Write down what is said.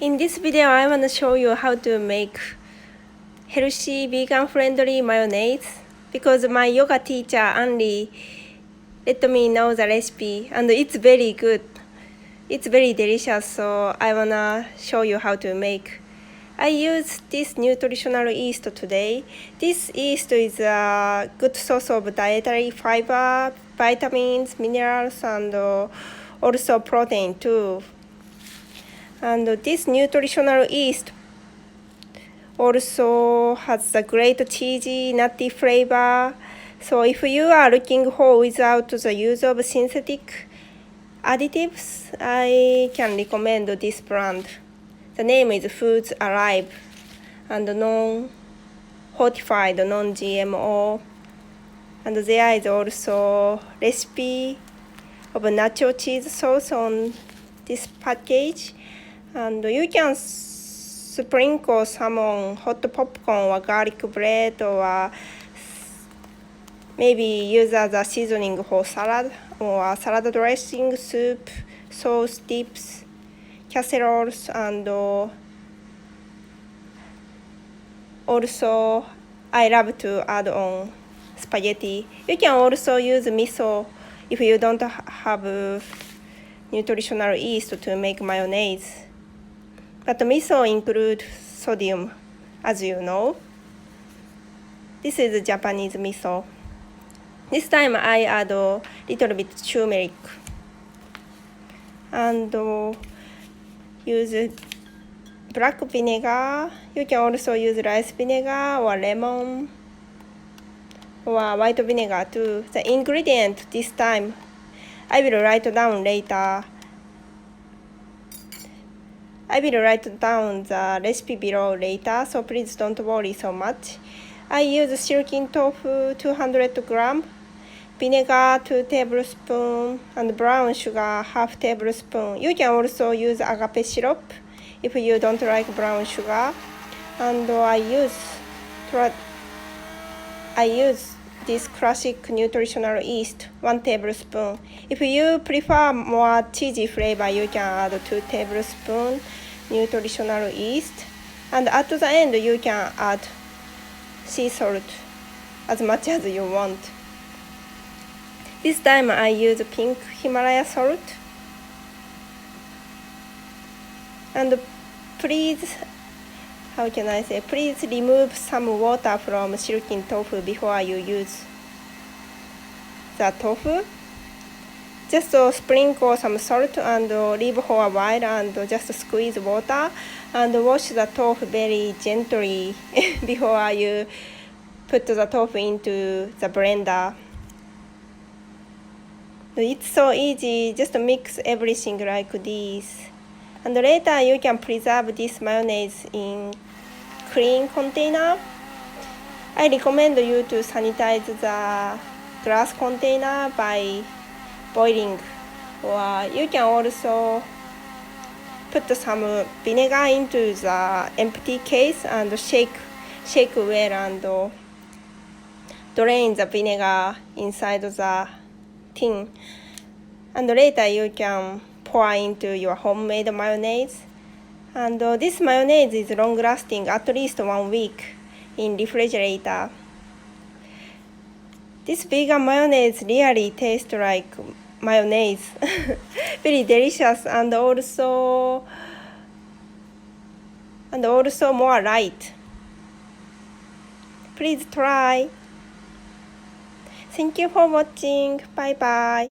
In this video, I want to show you how to make healthy vegan-friendly mayonnaise because my yoga teacher Anri let me know the recipe and it's very good. It's very delicious, so I want to show you how to make. I use this nutritional yeast today. This yeast is a good source of dietary fiber, vitamins, minerals, and also protein too. And this nutritional yeast also has a great cheesy, nutty flavor. So if you are looking for without the use of synthetic additives, I can recommend this brand. The name is Foods Alive and non-fortified, non-GMO. And there is also recipe of nacho cheese sauce on this package. And you can sprinkle some on hot popcorn or garlic bread, or maybe use as a seasoning for salad or salad dressing, soup, sauce, dips, casseroles, and also I love to add on spaghetti. You can also use miso if you don't have nutritional yeast to make mayonnaise. But miso includes sodium, as you know. This is Japanese miso. This time I add a little bit turmeric and use black vinegar. You can also use rice vinegar or lemon or white vinegar too. The ingredient this time I will write down later. I will write down the recipe below later, so please don't worry so much. I use silken tofu 200 gram, vinegar 2 tablespoons, and brown sugar half tablespoon. You can also use agape syrup if you don't like brown sugar. And I use this classic nutritional yeast 1 tablespoon. If you prefer more cheesy flavor, you can add 2 tablespoons nutritional yeast. And at the end, you can add sea salt as much as you want. This time I use pink Himalaya salt. And please remove some water from silken tofu before you use the tofu. Just sprinkle some salt and leave for a while and just squeeze water and wash the tofu very gently before you put the tofu into the blender. It's so easy, just mix everything like this. And later you can preserve this mayonnaise in clean container. I recommend you to sanitize the glass container by boiling, or you can also put some vinegar into the empty case and shake well and drain the vinegar inside the tin. And later you can pour into your homemade mayonnaise. And this mayonnaise is long lasting, at least 1 week in refrigerator. This vegan mayonnaise really tastes like mayonnaise. Very delicious and also more light. Please try. Thank you for watching. Bye bye.